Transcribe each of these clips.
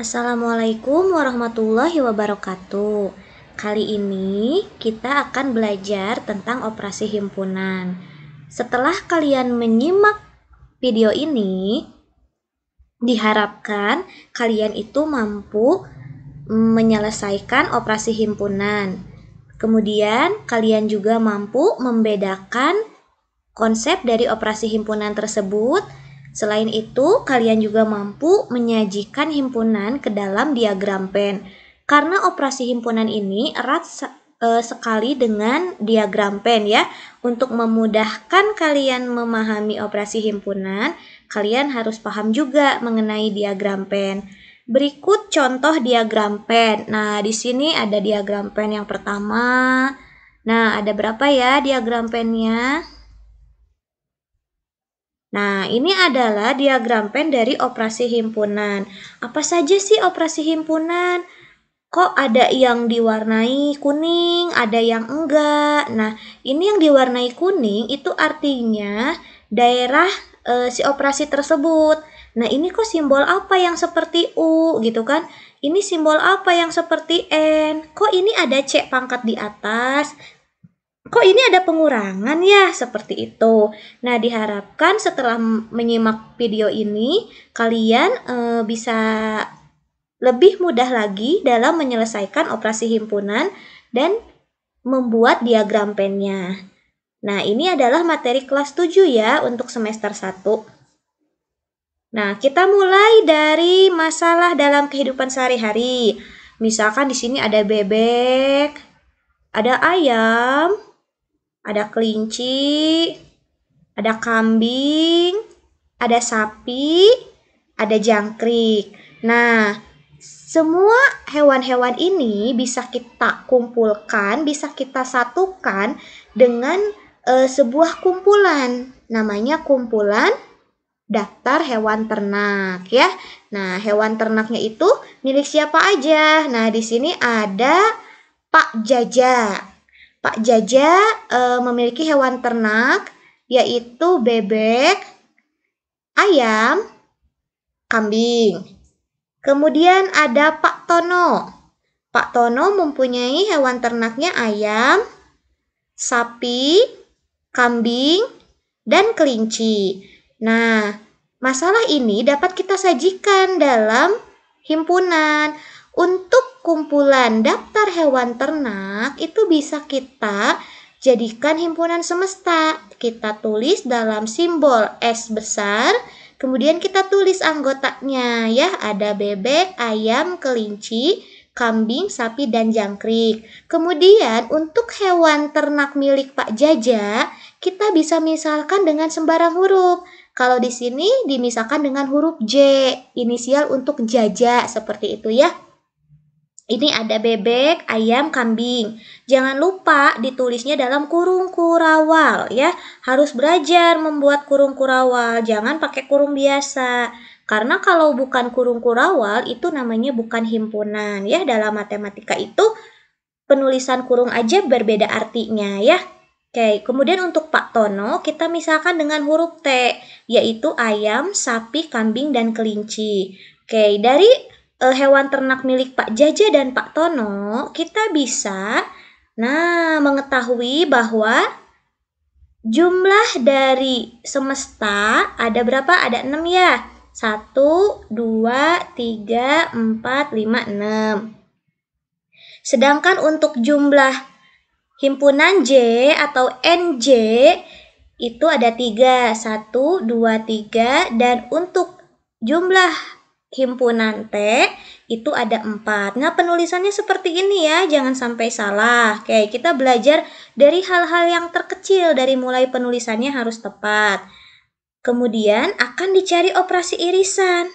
Assalamualaikum warahmatullahi wabarakatuh. Kali ini kita akan belajar tentang operasi himpunan. Setelah kalian menyimak video ini, diharapkan kalian itu mampu menyelesaikan operasi himpunan. Kemudian kalian juga mampu membedakan konsep dari operasi himpunan tersebut. Selain itu, kalian juga mampu menyajikan himpunan ke dalam diagram pen. Karena operasi himpunan ini erat sekali dengan diagram pen ya. Untuk memudahkan kalian memahami operasi himpunan, kalian harus paham juga mengenai diagram pen. Berikut contoh diagram pen. Nah, di sini ada diagram pen yang pertama. Nah, ada berapa ya diagram pennya? Nah, ini adalah diagram pen dari operasi himpunan. Apa saja sih operasi himpunan? Kok ada yang diwarnai kuning, ada yang enggak? Nah, ini yang diwarnai kuning itu artinya daerah si operasi tersebut. Nah, ini kok simbol apa yang seperti U gitu kan? Ini simbol apa yang seperti N? Kok ini ada C pangkat di atas? Kok ini ada pengurangan ya? Seperti itu. Nah, diharapkan setelah menyimak video ini, kalian bisa lebih mudah lagi dalam menyelesaikan operasi himpunan dan membuat diagram pennya. Nah, ini adalah materi kelas 7 ya untuk semester 1. Nah, kita mulai dari masalah dalam kehidupan sehari-hari. Misalkan di sini ada bebek, ada ayam, ada kelinci, ada kambing, ada sapi, ada jangkrik. Nah, semua hewan-hewan ini bisa kita kumpulkan, bisa kita satukan dengan sebuah kumpulan. Namanya kumpulan daftar hewan ternak ya. Nah, hewan ternaknya itu milik siapa aja? Nah, di sini ada Pak Jaja. Pak Jaja memiliki hewan ternak yaitu bebek, ayam, kambing. Kemudian ada Pak Tono. Pak Tono mempunyai hewan ternaknya ayam, sapi, kambing, dan kelinci. Nah, masalah ini dapat kita sajikan dalam himpunan. Untuk kumpulan daftar hewan ternak itu bisa kita jadikan himpunan semesta. Kita tulis dalam simbol S besar, kemudian kita tulis anggotanya ya, ada bebek, ayam, kelinci, kambing, sapi, dan jangkrik. Kemudian untuk hewan ternak milik Pak Jaja, kita bisa misalkan dengan sembarang huruf. Kalau di sini dimisalkan dengan huruf J, inisial untuk Jaja, seperti itu ya. Ini ada bebek, ayam, kambing. Jangan lupa ditulisnya dalam kurung kurawal ya. Harus belajar membuat kurung kurawal, jangan pakai kurung biasa. Karena kalau bukan kurung kurawal itu namanya bukan himpunan ya. Dalam matematika itu penulisan kurung aja berbeda artinya ya. Oke, kemudian untuk Pak Tono kita misalkan dengan huruf T, yaitu ayam, sapi, kambing, dan kelinci. Oke, dari hewan ternak milik Pak Jaja dan Pak Tono, kita bisa mengetahui bahwa jumlah dari semesta ada berapa? Ada 6 ya. 1, 2, 3, 4, 5, 6. Sedangkan untuk jumlah himpunan J atau NJ itu ada 3. 1, 2, 3. Dan untuk jumlah himpunan T itu ada 4. Nah, penulisannya seperti ini ya, jangan sampai salah. Oke, kita belajar dari hal-hal yang terkecil, dari mulai penulisannya harus tepat. Kemudian akan dicari operasi irisan.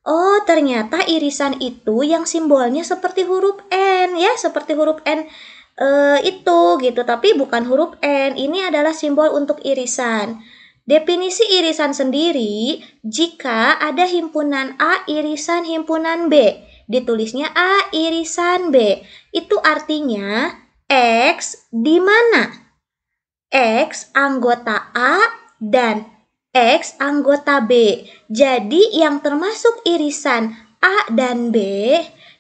Oh, ternyata irisan itu yang simbolnya seperti huruf N ya, seperti huruf N itu gitu, tapi bukan huruf N. Ini adalah simbol untuk irisan. Definisi irisan sendiri, jika ada himpunan A irisan himpunan B, ditulisnya A irisan B. Itu artinya X di mana X anggota A dan X anggota B. Jadi yang termasuk irisan A dan B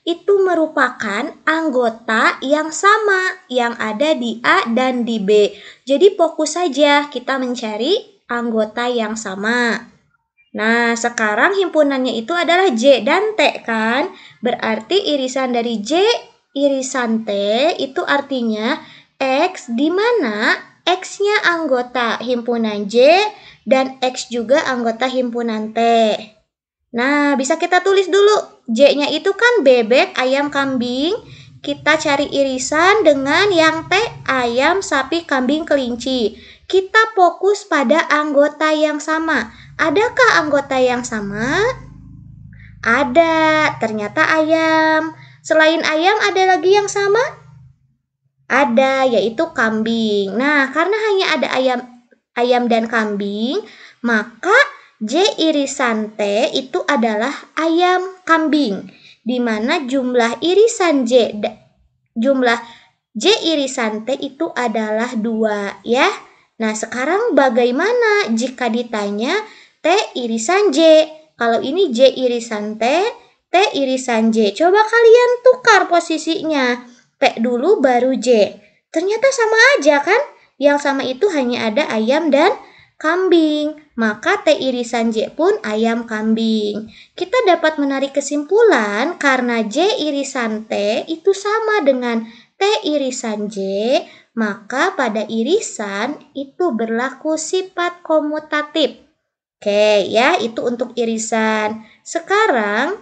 itu merupakan anggota yang sama yang ada di A dan di B. Jadi fokus saja kita mencari anggota yang sama. Nah, sekarang himpunannya itu adalah J dan T kan? Berarti irisan dari J irisan T itu artinya X di mana X-nya anggota himpunan J dan X juga anggota himpunan T. Nah, bisa kita tulis dulu. J-nya itu kan bebek, ayam, kambing. Kita cari irisan dengan yang T, ayam, sapi, kambing, kelinci. Kita fokus pada anggota yang sama. Adakah anggota yang sama? Ada, ternyata ayam. Selain ayam ada lagi yang sama? Ada, yaitu kambing. Nah, karena hanya ada ayam dan kambing, maka J irisan T itu adalah ayam kambing, di mana jumlah irisan J irisan T itu adalah 2 ya. Nah, sekarang bagaimana jika ditanya T irisan J? Kalau ini J irisan T, T irisan J. Coba kalian tukar posisinya. T dulu baru J. Ternyata sama aja kan? Yang sama itu hanya ada ayam dan kambing. Maka T irisan J pun ayam kambing. Kita dapat menarik kesimpulan karena J irisan T itu sama dengan T irisan J, maka pada irisan itu berlaku sifat komutatif. Oke ya, itu untuk irisan. Sekarang,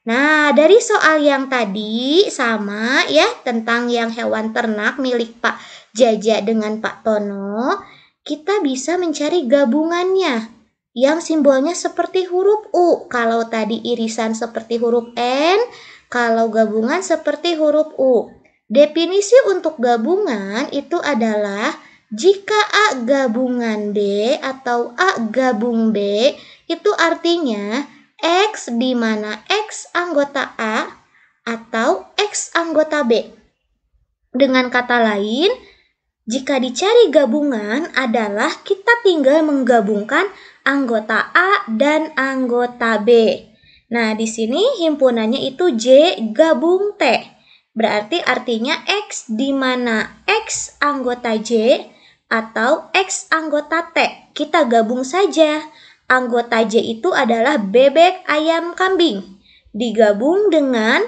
nah dari soal yang tadi sama ya, tentang yang hewan ternak milik Pak Jaja dengan Pak Tono, kita bisa mencari gabungannya yang simbolnya seperti huruf U. Kalau tadi irisan seperti huruf N, kalau gabungan seperti huruf U. Definisi untuk gabungan itu adalah jika A gabungan B atau A gabung B, itu artinya X di mana X anggota A atau X anggota B. Dengan kata lain, jika dicari gabungan adalah kita tinggal menggabungkan anggota A dan anggota B. Nah, di sini himpunannya itu J gabung T. Berarti artinya X di mana X anggota J atau X anggota T. Kita gabung saja. Anggota J itu adalah bebek, ayam, kambing. Digabung dengan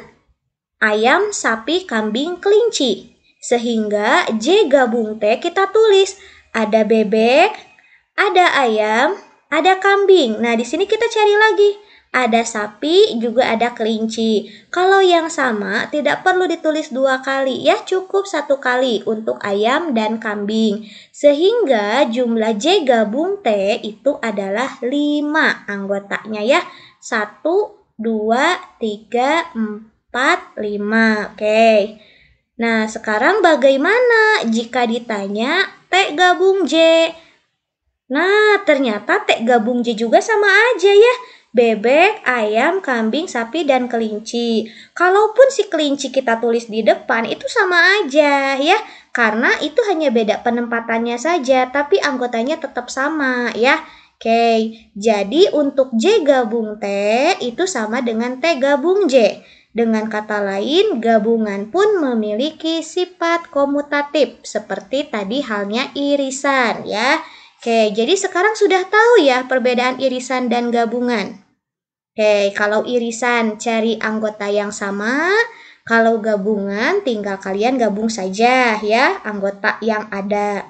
ayam, sapi, kambing, kelinci. Sehingga J gabung T kita tulis ada bebek, ada ayam, ada kambing. Nah, di sini kita cari lagi. Ada sapi, juga ada kelinci. Kalau yang sama tidak perlu ditulis 2 kali ya, cukup 1 kali untuk ayam dan kambing. Sehingga jumlah J gabung T itu adalah 5 anggotanya ya. 1, 2, 3, 4, 5. Oke. Nah, sekarang bagaimana jika ditanya T gabung J? Nah, ternyata T gabung J juga sama aja ya. Bebek, ayam, kambing, sapi, dan kelinci. Kalaupun si kelinci kita tulis di depan, itu sama aja ya. Karena itu hanya beda penempatannya saja, tapi anggotanya tetap sama ya. Oke, jadi untuk J gabung T itu sama dengan T gabung J. Dengan kata lain, gabungan pun memiliki sifat komutatif seperti tadi halnya irisan ya. Oke, jadi sekarang sudah tahu ya perbedaan irisan dan gabungan. Oke, kalau irisan cari anggota yang sama, kalau gabungan tinggal kalian gabung saja ya anggota yang ada.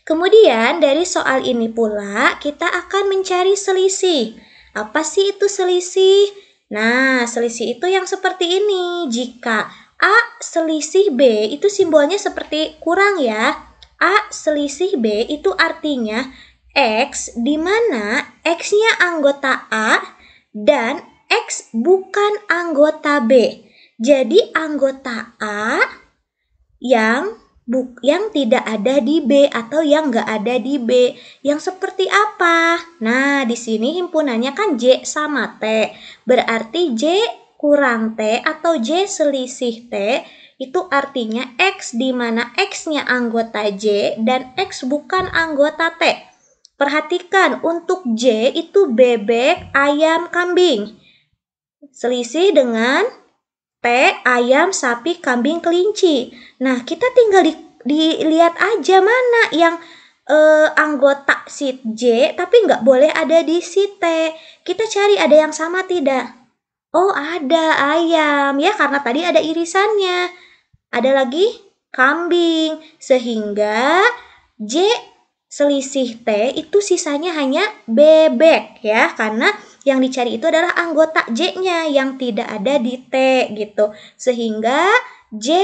Kemudian dari soal ini pula kita akan mencari selisih. Apa sih itu selisih? Nah, selisih itu yang seperti ini. Jika A selisih B itu simbolnya seperti kurang ya. A selisih B itu artinya X di mana X-nya anggota A dan X bukan anggota B. Jadi anggota A yang tidak ada di B atau yang nggak ada di B. Yang seperti apa? Nah, di sini himpunannya kan J sama T. Berarti J kurang T atau J selisih T itu artinya X di mana X-nya anggota J dan X bukan anggota T. Perhatikan untuk J itu bebek, ayam, kambing. selisih dengan T, ayam, sapi, kambing, kelinci. Nah, kita tinggal dilihat aja mana yang anggota si J tapi nggak boleh ada di si T. Kita cari ada yang sama tidak? Oh, ada ayam ya karena tadi ada irisannya. Ada lagi kambing. Sehingga J selisih T itu sisanya hanya bebek ya karena yang dicari itu adalah anggota J-nya yang tidak ada di T gitu. Sehingga J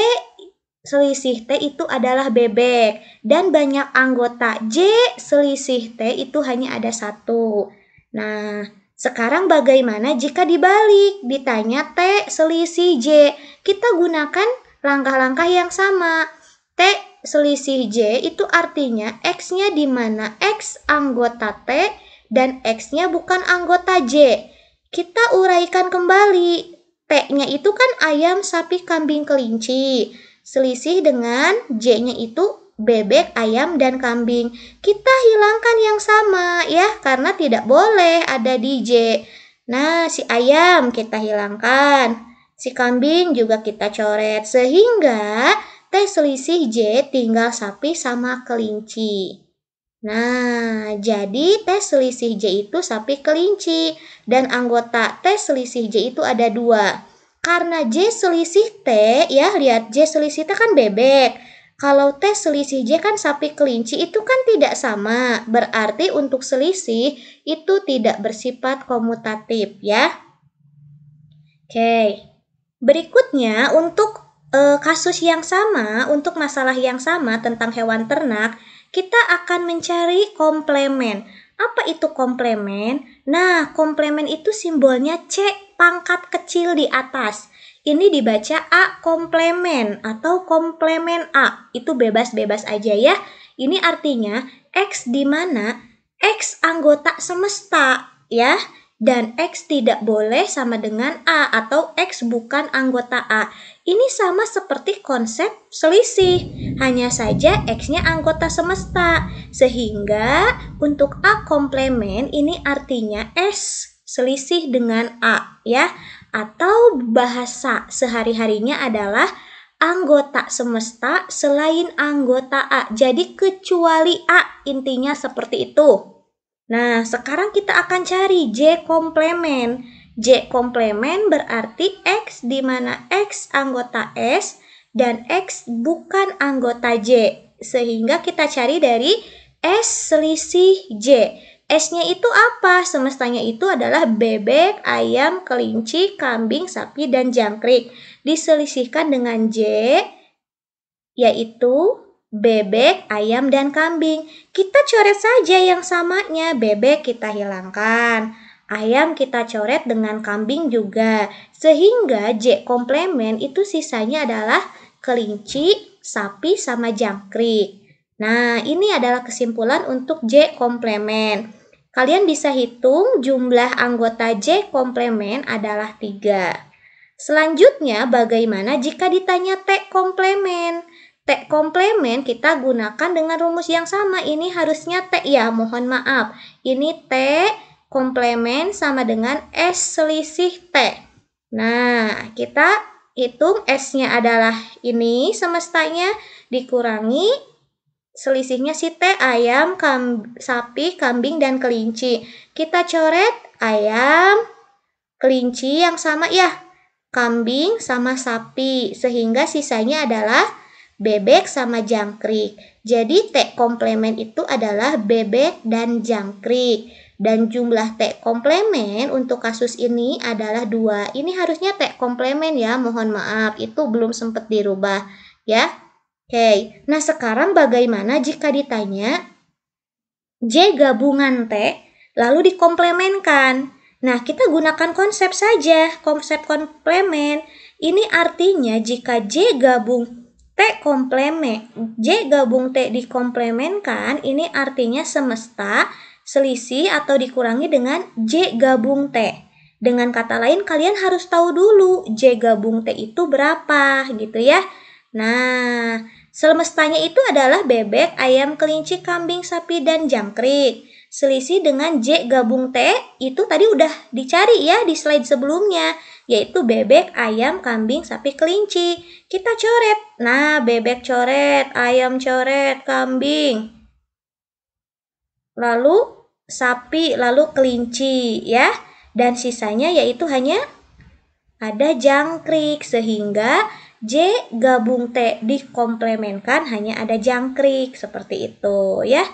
selisih T itu adalah bebek. Dan banyak anggota J selisih T itu hanya ada satu. Nah, sekarang bagaimana jika dibalik? Ditanya T selisih J. Kita gunakan langkah-langkah yang sama. T selisih J itu artinya X-nya di mana X anggota T dan X-nya bukan anggota J. Kita uraikan kembali. T-nya itu kan ayam, sapi, kambing, kelinci. Selisih dengan J-nya itu bebek, ayam, dan kambing. Kita hilangkan yang sama ya, karena tidak boleh ada di J. Nah, si ayam kita hilangkan. Si kambing juga kita coret. Sehingga T selisih J tinggal sapi sama kelinci. Nah, jadi T selisih J itu sapi kelinci. Dan anggota T selisih J itu ada dua. Karena J selisih T, ya lihat J selisih T kan bebek. Kalau T selisih J kan sapi kelinci itu kan tidak sama. Berarti untuk selisih itu tidak bersifat komutatif ya. Oke. Berikutnya untuk kasus yang sama, untuk masalah yang sama tentang hewan ternak, kita akan mencari komplemen. Apa itu komplemen? Nah, komplemen itu simbolnya C pangkat kecil di atas. Ini dibaca A komplemen atau komplemen A. Itu bebas-bebas aja ya. Ini artinya X di mana X anggota semesta ya. Dan X tidak boleh sama dengan A atau X bukan anggota A. Ini sama seperti konsep selisih. Hanya saja X-nya anggota semesta. Sehingga untuk A komplemen ini artinya S selisih dengan A ya. Atau bahasa sehari-harinya adalah anggota semesta selain anggota A. Jadi kecuali A intinya seperti itu. Nah, sekarang kita akan cari J komplemen. J komplemen berarti X di mana X anggota S dan X bukan anggota J. Sehingga kita cari dari S selisih J. S-nya itu apa? Semestanya itu adalah bebek, ayam, kelinci, kambing, sapi, dan jangkrik. Diselisihkan dengan J, yaitu bebek, ayam, dan kambing. Kita coret saja yang samanya. Bebek kita hilangkan. Ayam kita coret dengan kambing juga. Sehingga J komplemen itu sisanya adalah kelinci, sapi, sama jangkrik. Nah, ini adalah kesimpulan untuk J komplemen. Kalian bisa hitung jumlah anggota J komplemen adalah 3. Selanjutnya, bagaimana jika ditanya T komplemen? T komplemen kita gunakan dengan rumus yang sama. Ini harusnya T ya, mohon maaf. Ini T komplemen sama dengan S selisih T. Nah, kita hitung S-nya adalah ini semestanya dikurangi selisihnya si T, ayam, sapi, kambing, dan kelinci. Kita coret ayam, kelinci yang sama ya, kambing sama sapi. Sehingga sisanya adalah bebek sama jangkrik. Jadi T komplemen itu adalah bebek dan jangkrik. Dan jumlah T komplemen untuk kasus ini adalah 2. Ini harusnya T komplemen ya, mohon maaf. Itu belum sempat dirubah ya. Oke, nah sekarang bagaimana jika ditanya J gabungan T lalu dikomplemenkan? Nah, kita gunakan konsep saja, konsep komplemen. Ini artinya jika J gabung T komplemen, J gabung T dikomplemenkan, ini artinya semesta selisih atau dikurangi dengan J gabung T. Dengan kata lain, kalian harus tahu dulu J gabung T itu berapa gitu ya. Nah, semestanya itu adalah bebek, ayam, kelinci, kambing, sapi, dan jangkrik. Selisih dengan J gabung T itu tadi udah dicari ya di slide sebelumnya, yaitu bebek, ayam, kambing, sapi, kelinci. Kita coret. Nah, bebek coret, ayam coret, kambing. Lalu sapi, lalu kelinci ya. Dan sisanya yaitu hanya ada jangkrik, sehingga J gabung T dikomplemenkan hanya ada jangkrik, seperti itu ya.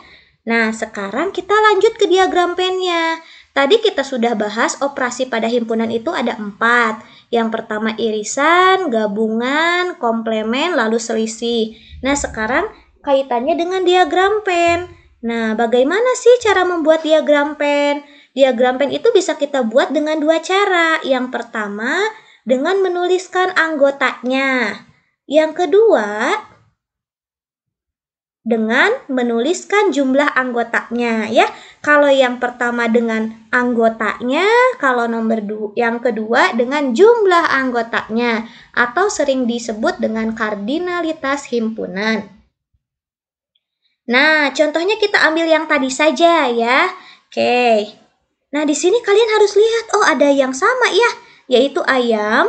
Nah, sekarang kita lanjut ke diagram pennya. Tadi kita sudah bahas operasi pada himpunan itu ada 4. Yang pertama irisan, gabungan, komplemen, lalu selisih. Nah, sekarang kaitannya dengan diagram pen. Nah, bagaimana sih cara membuat diagram pen? Diagram pen itu bisa kita buat dengan 2 cara. Yang pertama, dengan menuliskan anggotanya. Yang kedua, dengan menuliskan jumlah anggotanya ya. Kalau yang pertama dengan anggotanya, kalau yang kedua dengan jumlah anggotanya atau sering disebut dengan kardinalitas himpunan. Nah, contohnya kita ambil yang tadi saja ya. Oke. Nah, di sini kalian harus lihat, oh ada yang sama ya, yaitu ayam,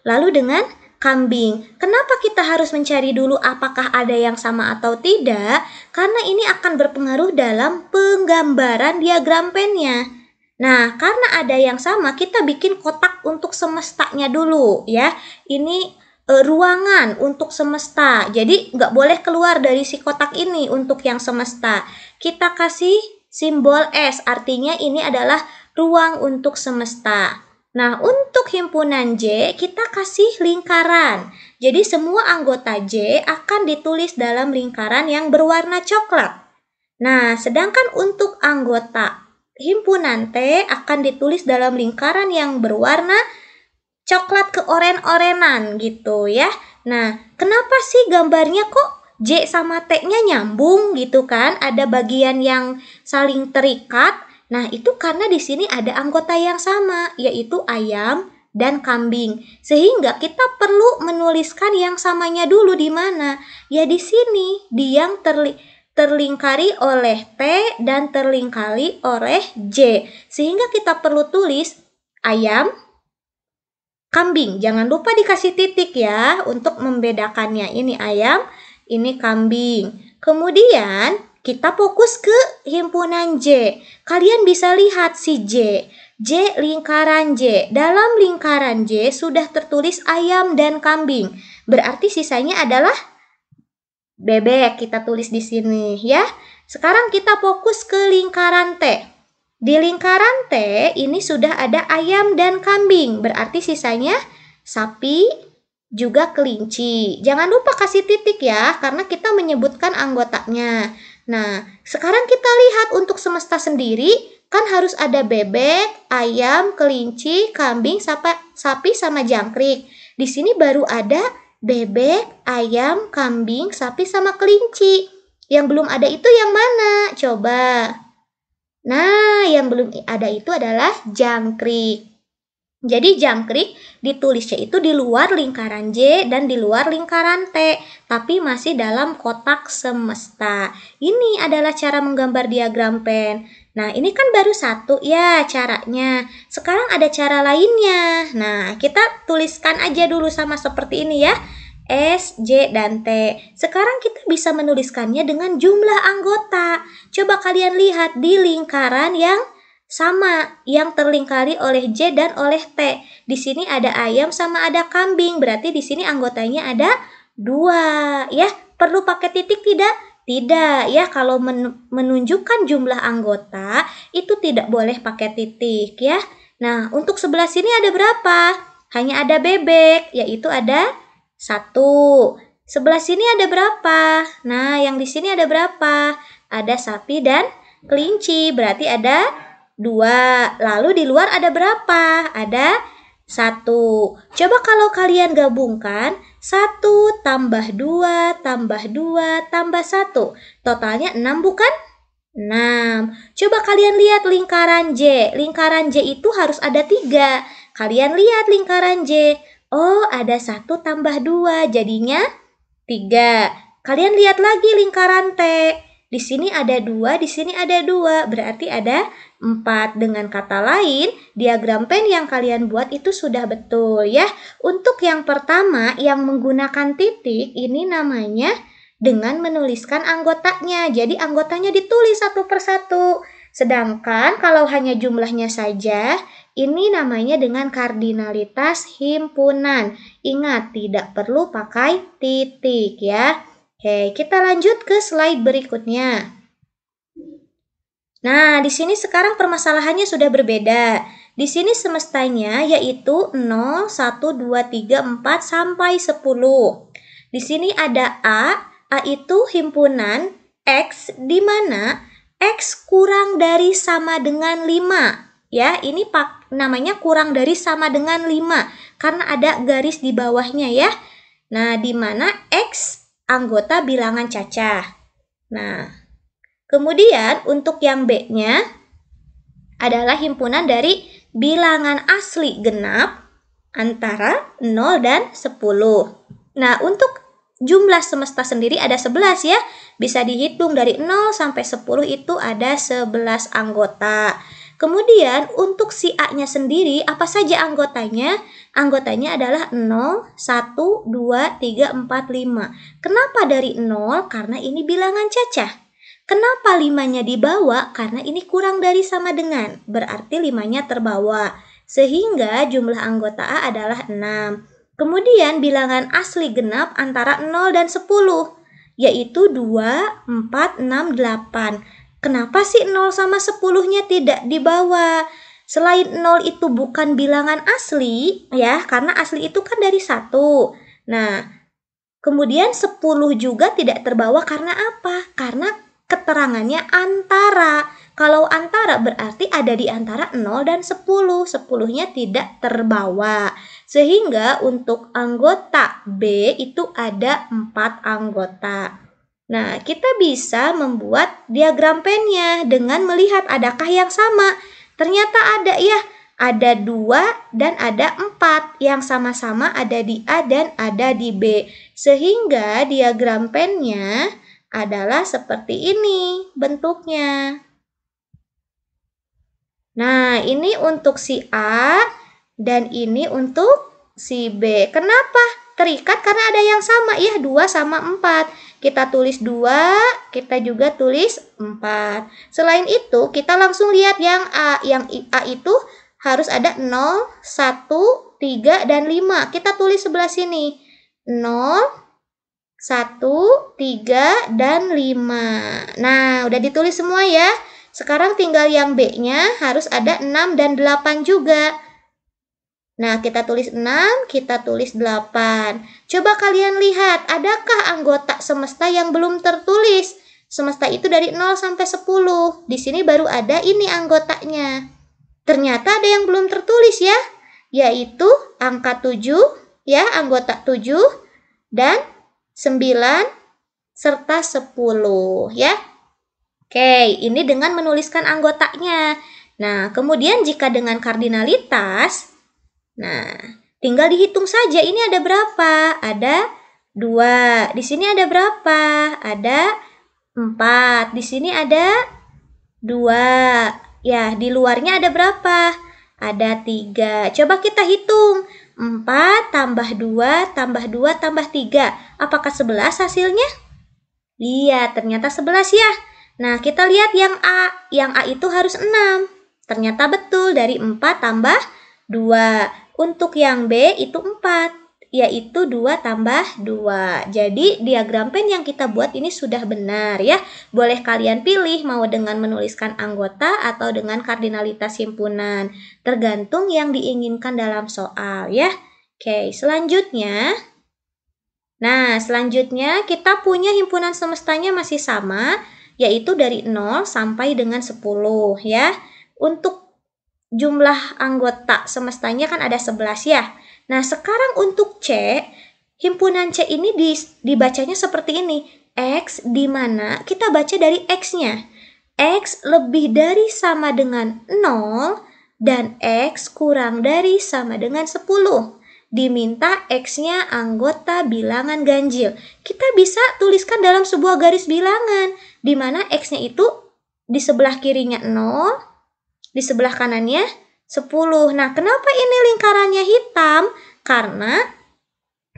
lalu dengan kambing. Kenapa kita harus mencari dulu apakah ada yang sama atau tidak? Karena ini akan berpengaruh dalam penggambaran diagram pennya. Nah, karena ada yang sama, kita bikin kotak untuk semestanya dulu ya. Ini ruangan untuk semesta. Jadi nggak boleh keluar dari si kotak ini untuk yang semesta. Kita kasih simbol S, artinya ini adalah ruang untuk semesta. Nah, untuk himpunan J, kita kasih lingkaran. Jadi, semua anggota J akan ditulis dalam lingkaran yang berwarna coklat. Nah, sedangkan untuk anggota himpunan T akan ditulis dalam lingkaran yang berwarna coklat keoren-orenan gitu ya. Nah, kenapa sih gambarnya kok J sama T-nya nyambung gitu kan? Ada bagian yang saling terikat. Nah, itu karena di sini ada anggota yang sama, yaitu ayam dan kambing. Sehingga kita perlu menuliskan yang samanya dulu di mana? Ya di sini, di yang terlingkari oleh T dan terlingkari oleh J. Sehingga kita perlu tulis ayam, kambing. Jangan lupa dikasih titik ya untuk membedakannya. Ini ayam, ini kambing. Kemudian kita fokus ke himpunan J. Kalian bisa lihat si J. J lingkaran J. Dalam lingkaran J sudah tertulis ayam dan kambing. Berarti sisanya adalah bebek. Kita tulis di sini ya. Sekarang kita fokus ke lingkaran T. Di lingkaran T ini sudah ada ayam dan kambing. Berarti sisanya sapi, juga kelinci. Jangan lupa kasih titik ya, karena kita menyebutkan anggotanya. Nah, sekarang kita lihat untuk semesta sendiri, kan harus ada bebek, ayam, kelinci, kambing, sapi, sama jangkrik. Di sini baru ada bebek, ayam, kambing, sapi, sama kelinci. Yang belum ada itu yang mana? Coba. Nah, yang belum ada itu adalah jangkrik. Jadi jangkrik ditulisnya itu di luar lingkaran J dan di luar lingkaran T, tapi masih dalam kotak semesta. Ini adalah cara menggambar diagram pen. Nah, ini kan baru satu ya caranya. Sekarang ada cara lainnya. Nah, kita tuliskan aja dulu sama seperti ini ya. S, J, dan T. Sekarang kita bisa menuliskannya dengan jumlah anggota. Coba kalian lihat di lingkaran yang sama, yang terlingkari oleh J dan oleh T. Di sini ada ayam sama ada kambing, berarti di sini anggotanya ada 2. Ya, perlu pakai titik tidak? Tidak, ya. Kalau menunjukkan jumlah anggota, itu tidak boleh pakai titik, ya. Nah, untuk sebelah sini ada berapa? Hanya ada bebek, yaitu ada 1. Sebelah sini ada berapa? Nah, yang di sini ada berapa? Ada sapi dan kelinci, berarti ada 2. Lalu di luar ada berapa? Ada 1. Coba kalau kalian gabungkan 1 tambah 2 tambah 2 tambah 1. Totalnya 6 bukan? 6. Coba kalian lihat lingkaran J. Lingkaran J itu harus ada 3. Kalian lihat lingkaran J. Oh, ada 1 tambah 2. Jadinya 3. Kalian lihat lagi lingkaran T. Di sini ada 2, di sini ada 2, berarti ada 4. Dengan kata lain, diagram pen yang kalian buat itu sudah betul ya. Untuk yang pertama yang menggunakan titik, ini namanya dengan menuliskan anggotanya. Jadi anggotanya ditulis satu persatu. Sedangkan kalau hanya jumlahnya saja, ini namanya dengan kardinalitas himpunan. Ingat, tidak perlu pakai titik ya. Oke, kita lanjut ke slide berikutnya. Nah, di sini sekarang permasalahannya sudah berbeda. Di sini semestanya yaitu 0, 1, 2, 3, 4 sampai 10. Di sini ada A itu himpunan X di mana X kurang dari sama dengan 5. Ya, ini namanya kurang dari sama dengan 5 karena ada garis di bawahnya ya. Nah, di mana X anggota bilangan cacah. Nah, kemudian untuk yang B-nya adalah himpunan dari bilangan asli genap antara 0 dan 10. Nah, untuk jumlah semesta sendiri ada 11 ya. Bisa dihitung dari 0 sampai 10 itu ada 11 anggota. Kemudian untuk si A-nya sendiri, apa saja anggotanya? Anggotanya adalah 0, 1, 2, 3, 4, 5. Kenapa dari 0? Karena ini bilangan cacah. Kenapa 5-nya dibawa? Karena ini kurang dari sama dengan, berarti 5-nya terbawa. Sehingga jumlah anggota A adalah 6. Kemudian bilangan asli genap antara 0 dan 10, yaitu 2, 4, 6, 8. Kenapa sih 0 sama 10-nya tidak dibawa? Selain 0 itu bukan bilangan asli, ya, karena asli itu kan dari 1. Nah, kemudian 10 juga tidak terbawa karena apa? Karena keterangannya antara. Kalau antara berarti ada di antara 0 dan 10. 10-nya tidak terbawa. Sehingga untuk anggota B itu ada 4 anggota. Nah, kita bisa membuat diagram pennya dengan melihat adakah yang sama. Ternyata ada ya, ada 2 dan ada 4 yang sama-sama ada di A dan ada di B. Sehingga diagram pennya adalah seperti ini bentuknya. Nah, ini untuk si A dan ini untuk si B. Kenapa? Terikat karena ada yang sama ya, 2 sama 4. Kita tulis 2, kita juga tulis 4. Selain itu, kita langsung lihat yang A. Yang A itu harus ada 0, 1, 3, dan 5. Kita tulis sebelah sini. 0, 1, 3, dan 5. Nah, udah ditulis semua ya. Sekarang tinggal yang B-nya harus ada 6 dan 8 juga. Nah, kita tulis 6, kita tulis 8. Coba kalian lihat, adakah anggota semesta yang belum tertulis? Semesta itu dari 0 sampai 10. Di sini baru ada ini anggotanya. Ternyata ada yang belum tertulis ya, yaitu angka 7, ya, anggota 7, dan 9, serta 10, ya. Oke, ini dengan menuliskan anggotanya. Nah, kemudian jika dengan kardinalitas, nah, tinggal dihitung saja ini ada berapa? Ada 2. Di sini ada berapa? Ada 4. Di sini ada 2. Ya, di luarnya ada berapa? Ada 3. Coba kita hitung. 4 tambah 2 tambah 2 tambah 3. Apakah 11 hasilnya? Iya, ternyata 11 ya. Nah, kita lihat yang A. Yang A itu harus 6. Ternyata betul, dari 4 tambah 2. Untuk yang B itu 4, yaitu 2 tambah 2. Jadi diagram pen yang kita buat ini sudah benar ya. Boleh kalian pilih mau dengan menuliskan anggota atau dengan kardinalitas himpunan. Tergantung yang diinginkan dalam soal ya. Oke, selanjutnya. Nah, selanjutnya kita punya himpunan semestanya masih sama, yaitu dari 0 sampai dengan 10 ya. Untuk jumlah anggota semestanya kan ada 11 ya. Nah, sekarang untuk C, himpunan C ini dibacanya seperti ini. X di mana kita baca dari X-nya. X lebih dari sama dengan 0 dan X kurang dari sama dengan 10. diminta X-nya anggota bilangan ganjil. Kita bisa tuliskan dalam sebuah garis bilangan, di mana X-nya itu di sebelah kirinya 0, di sebelah kanannya 10. Nah, kenapa ini lingkarannya hitam? Karena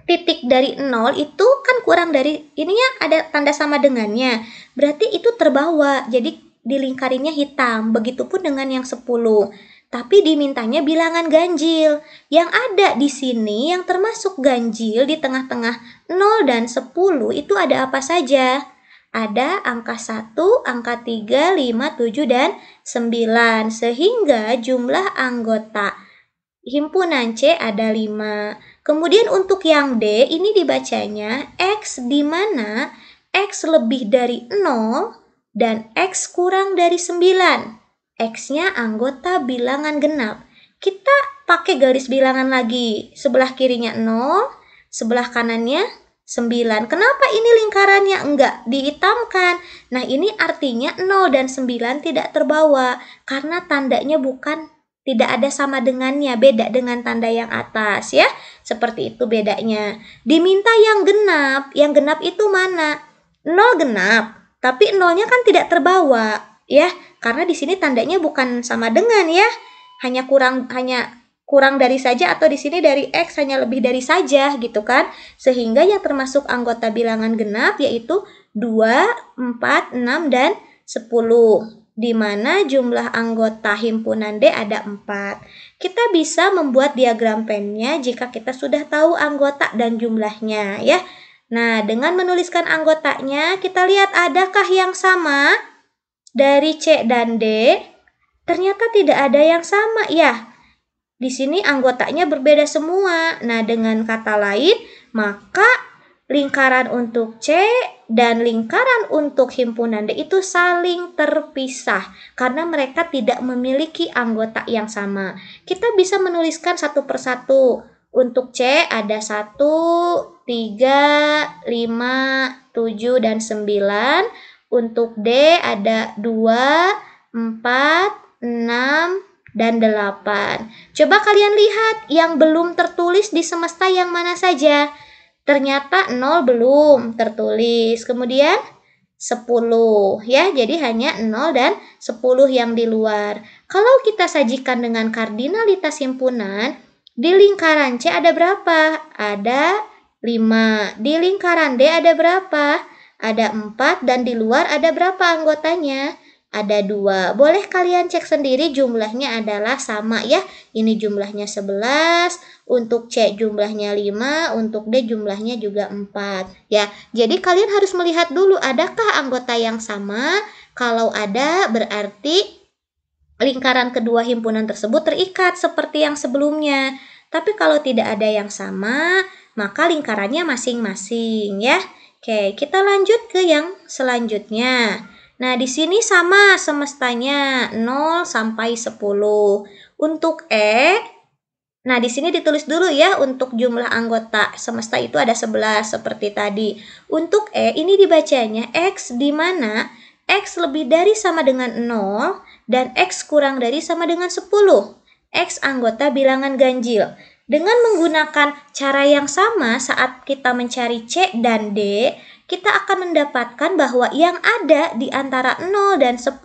titik dari 0 itu kan kurang dari, ininya ada tanda sama dengannya. Berarti itu terbawa, jadi dilingkarinya hitam. Begitupun dengan yang 10. Tapi dimintanya bilangan ganjil. Yang ada di sini yang termasuk ganjil di tengah-tengah 0 dan 10 itu ada apa saja? Ada angka 1, angka 3, 5, 7, dan 9. Sehingga jumlah anggota himpunan C ada 5. Kemudian untuk yang D ini dibacanya X di mana X lebih dari 0 dan X kurang dari 9. X-nya anggota bilangan genap. Kita pakai garis bilangan lagi. Sebelah kirinya 0, sebelah kanannya 9. Kenapa ini lingkarannya enggak dihitamkan? Nah, ini artinya 0 dan 9 tidak terbawa karena tandanya tidak ada sama dengannya, beda dengan tanda yang atas ya. Seperti itu bedanya. Diminta yang genap itu mana? 0 genap, tapi 0-nya kan tidak terbawa ya. Karena di sini tandanya bukan sama dengan ya. Hanya kurang dari saja, atau di sini dari X hanya lebih dari saja gitu kan. Sehingga yang termasuk anggota bilangan genap yaitu 2, 4, 6, dan 10. Di mana jumlah anggota himpunan D ada 4. Kita bisa membuat diagram pennya jika kita sudah tahu anggota dan jumlahnya ya. Nah, dengan menuliskan anggotanya, kita lihat adakah yang sama dari C dan D? Ternyata tidak ada yang sama ya. Di sini anggotanya berbeda semua. Nah, dengan kata lain, maka lingkaran untuk C dan lingkaran untuk himpunan D itu saling terpisah karena mereka tidak memiliki anggota yang sama. Kita bisa menuliskan satu persatu. Untuk C ada 1, 3, 5, 7, dan 9. Untuk D ada 2, 4, 6, dan 8. Coba kalian lihat yang belum tertulis di semesta yang mana saja. Ternyata 0 belum tertulis. Kemudian 10 ya. Jadi hanya 0 dan 10 yang di luar. Kalau kita sajikan dengan kardinalitas himpunan, di lingkaran C ada berapa? Ada 5. Di lingkaran D ada berapa? Ada 4. Dan di luar ada berapa anggotanya? Ada 2. Boleh kalian cek sendiri jumlahnya adalah sama ya. Ini jumlahnya 11, untuk C jumlahnya 5, untuk D jumlahnya juga 4. Ya, jadi kalian harus melihat dulu adakah anggota yang sama. Kalau ada berarti lingkaran kedua himpunan tersebut terikat seperti yang sebelumnya. Tapi kalau tidak ada yang sama, maka lingkarannya masing-masing ya. Oke, kita lanjut ke yang selanjutnya. Nah, di sini sama semestanya 0 sampai 10. Untuk E, nah di sini ditulis dulu ya untuk jumlah anggota semesta itu ada 11 seperti tadi. Untuk E ini dibacanya X di mana X lebih dari sama dengan 0 dan X kurang dari sama dengan 10. X anggota bilangan ganjil. Dengan menggunakan cara yang sama saat kita mencari C dan D, kita akan mendapatkan bahwa yang ada di antara 0 dan 10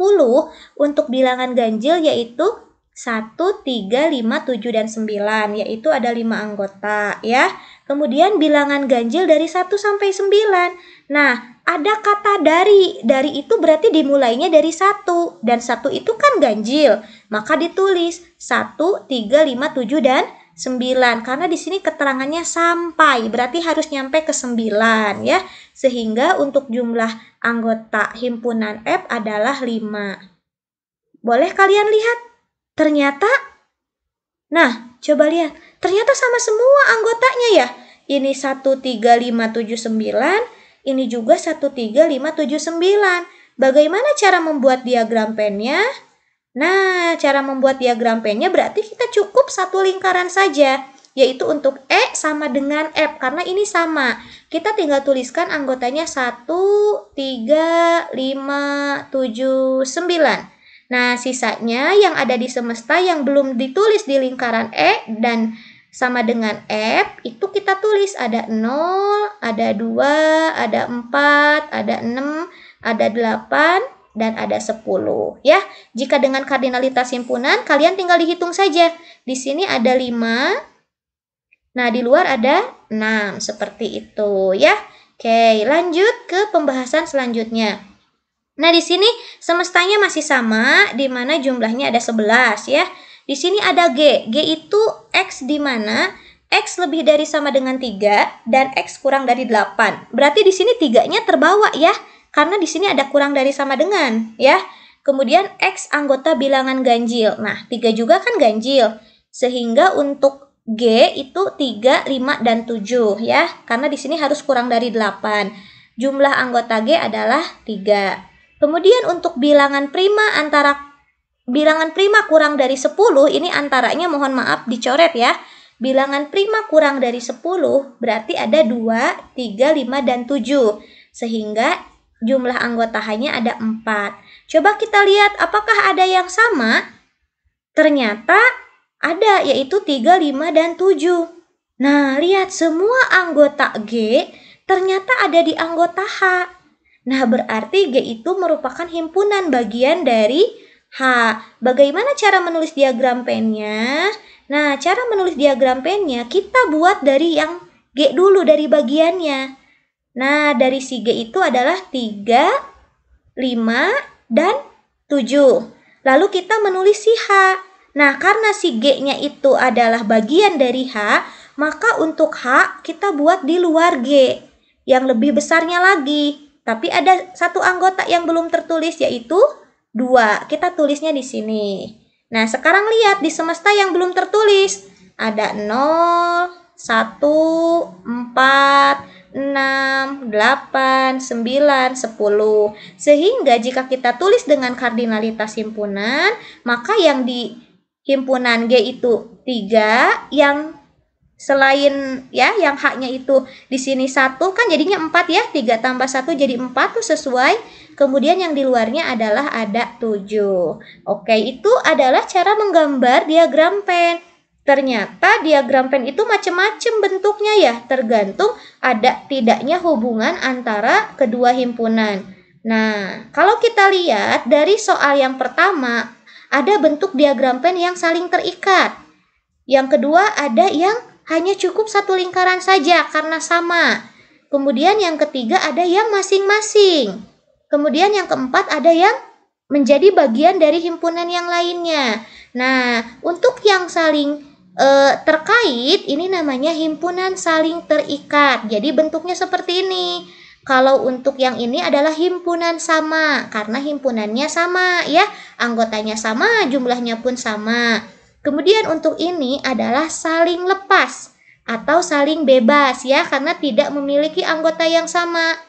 untuk bilangan ganjil yaitu 1, 3, 5, 7, dan 9, yaitu ada 5 anggota ya. Kemudian bilangan ganjil dari 1 sampai 9. Nah, ada kata dari. Dari itu berarti dimulainya dari 1 dan 1 itu kan ganjil. Maka ditulis 1, 3, 5, 7, dan 9 karena di sini keterangannya sampai, berarti harus nyampe ke 9 ya. Sehingga untuk jumlah anggota himpunan F adalah 5. Boleh kalian lihat? Ternyata, nah coba lihat, ternyata sama semua anggotanya ya. Ini 1, 3, 5, 7, 9, ini juga 1, 3, 5, 7, 9. Bagaimana cara membuat diagram pennya? Nah, cara membuat diagram pennya berarti kita cukup satu lingkaran saja, yaitu untuk E sama dengan F, karena ini sama. Kita tinggal tuliskan anggotanya 1, 3, 5, 7, 9. Nah, sisanya yang ada di semesta yang belum ditulis di lingkaran E dan sama dengan F, itu kita tulis ada 0, ada 2, ada 4, ada 6, ada 8, dan ada 10 ya. Jika dengan kardinalitas himpunan, kalian tinggal dihitung saja. Di sini ada 5, nah di luar ada 6, seperti itu ya. Oke, lanjut ke pembahasan selanjutnya. Nah, di sini semestanya masih sama, di mana jumlahnya ada 11 ya. Di sini ada G. G itu X di mana X lebih dari sama dengan 3 dan X kurang dari 8. Berarti di sini 3-nya terbawa ya, karena di sini ada kurang dari sama dengan ya. Kemudian X anggota bilangan ganjil. Nah, 3 juga kan ganjil. Sehingga untuk G itu 3, 5, dan 7 ya. Karena di sini harus kurang dari 8. Jumlah anggota G adalah 3. Kemudian untuk bilangan prima kurang dari 10, ini antaranya mohon maaf dicoret ya. Bilangan prima kurang dari 10 berarti ada 2, 3, 5, dan 7. Sehingga jumlah anggota hanya ada 4. Coba kita lihat apakah ada yang sama? Ternyata ada, yaitu 3, 5, dan 7. Nah, lihat semua anggota G ternyata ada di anggota H. Nah, berarti G itu merupakan himpunan bagian dari H. Bagaimana cara menulis diagram pennya? Nah, cara menulis diagram pennya kita buat dari yang G dulu, dari bagiannya. Nah, dari si G itu adalah 3, 5, dan 7. Lalu kita menulis si H. Nah, karena si G-nya itu adalah bagian dari H, maka untuk H kita buat di luar G, yang lebih besarnya lagi. Tapi ada satu anggota yang belum tertulis, yaitu 2. Kita tulisnya di sini. Nah, sekarang lihat di semesta yang belum tertulis. Ada 0, 1, 4, 6, 8, 9, 10. Sehingga jika kita tulis dengan kardinalitas himpunan, maka yang di himpunan G itu 3, yang selain ya yang H-nya itu di sini 1 kan jadinya 4 ya. 3 tambah 1 jadi 4 tuh sesuai. Kemudian yang di luarnya adalah ada 7. Oke, itu adalah cara menggambar diagram pen. Ternyata diagram pen itu macam-macam bentuknya ya, tergantung ada tidaknya hubungan antara kedua himpunan. Nah, kalau kita lihat dari soal yang pertama, ada bentuk diagram pen yang saling terikat. Yang kedua ada yang hanya cukup satu lingkaran saja karena sama. Kemudian yang ketiga ada yang masing-masing. Kemudian yang keempat ada yang menjadi bagian dari himpunan yang lainnya. Nah, untuk yang saling terkait ini namanya himpunan saling terikat. Jadi bentuknya seperti ini. Kalau untuk yang ini adalah himpunan sama karena himpunannya sama ya. Anggotanya sama, jumlahnya pun sama. Kemudian untuk ini adalah saling lepas atau saling bebas ya, karena tidak memiliki anggota yang sama.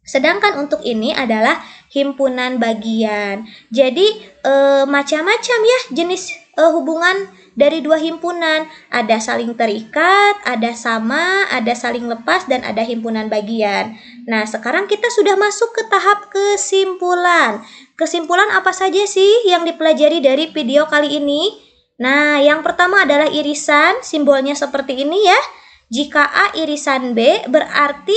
Sedangkan untuk ini adalah himpunan bagian. Jadi macam-macam ya jenis hubungan dari dua himpunan. Ada saling terikat, ada sama, ada saling lepas, dan ada himpunan bagian. Nah, sekarang kita sudah masuk ke tahap kesimpulan. Kesimpulan apa saja sih yang dipelajari dari video kali ini? Nah, yang pertama adalah irisan, simbolnya seperti ini ya. Jika A irisan B, berarti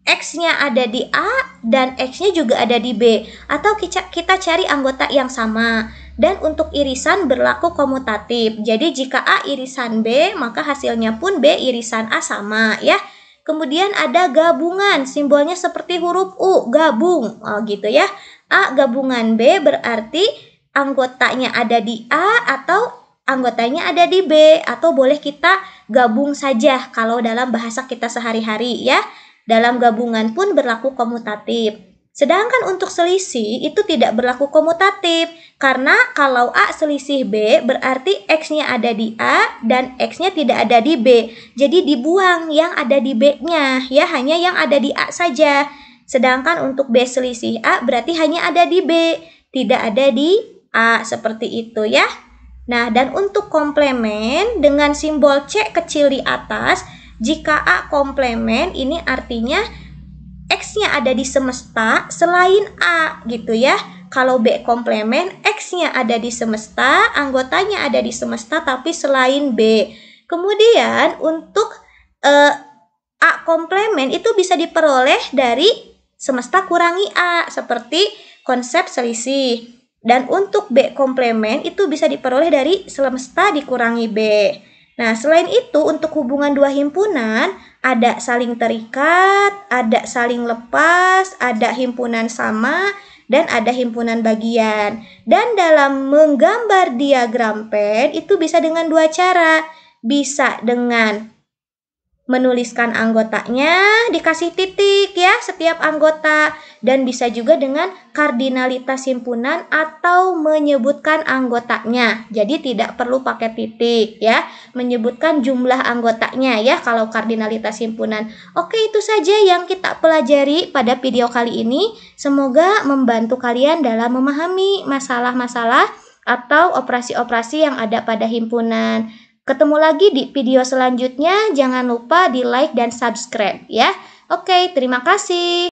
X-nya ada di A dan X-nya juga ada di B. Atau kita cari anggota yang sama. Dan untuk irisan berlaku komutatif. Jadi jika A irisan B, maka hasilnya pun B irisan A sama ya. Kemudian ada gabungan, simbolnya seperti huruf U, gabung. Oh gitu ya. A gabungan B berarti anggotanya ada di A atau anggotanya ada di B, atau boleh kita gabung saja kalau dalam bahasa kita sehari-hari ya. Dalam gabungan pun berlaku komutatif. Sedangkan untuk selisih itu tidak berlaku komutatif, karena kalau A selisih B berarti X-nya ada di A dan X-nya tidak ada di B. Jadi dibuang yang ada di B-nya ya, hanya yang ada di A saja. Sedangkan untuk B selisih A berarti hanya ada di B, tidak ada di A, seperti itu ya. Nah, dan untuk komplemen dengan simbol C kecil di atas, jika A komplemen ini artinya X-nya ada di semesta selain A gitu ya. Kalau B komplemen, X-nya ada di semesta, anggotanya ada di semesta tapi selain B. Kemudian untuk A komplemen itu bisa diperoleh dari semesta kurangi A, seperti konsep selisih. Dan untuk B komplemen itu bisa diperoleh dari semesta dikurangi B. Nah, selain itu untuk hubungan dua himpunan ada saling terikat, ada saling lepas, ada himpunan sama, dan ada himpunan bagian. Dan dalam menggambar diagram pen itu bisa dengan dua cara. Bisa dengan menuliskan anggotanya, dikasih titik ya setiap anggota, dan bisa juga dengan kardinalitas himpunan atau menyebutkan anggotanya. Jadi tidak perlu pakai titik ya, menyebutkan jumlah anggotanya ya kalau kardinalitas himpunan. Oke, itu saja yang kita pelajari pada video kali ini. Semoga membantu kalian dalam memahami masalah-masalah atau operasi-operasi yang ada pada himpunan. Ketemu lagi di video selanjutnya. Jangan lupa di like dan subscribe ya. Oke, terima kasih.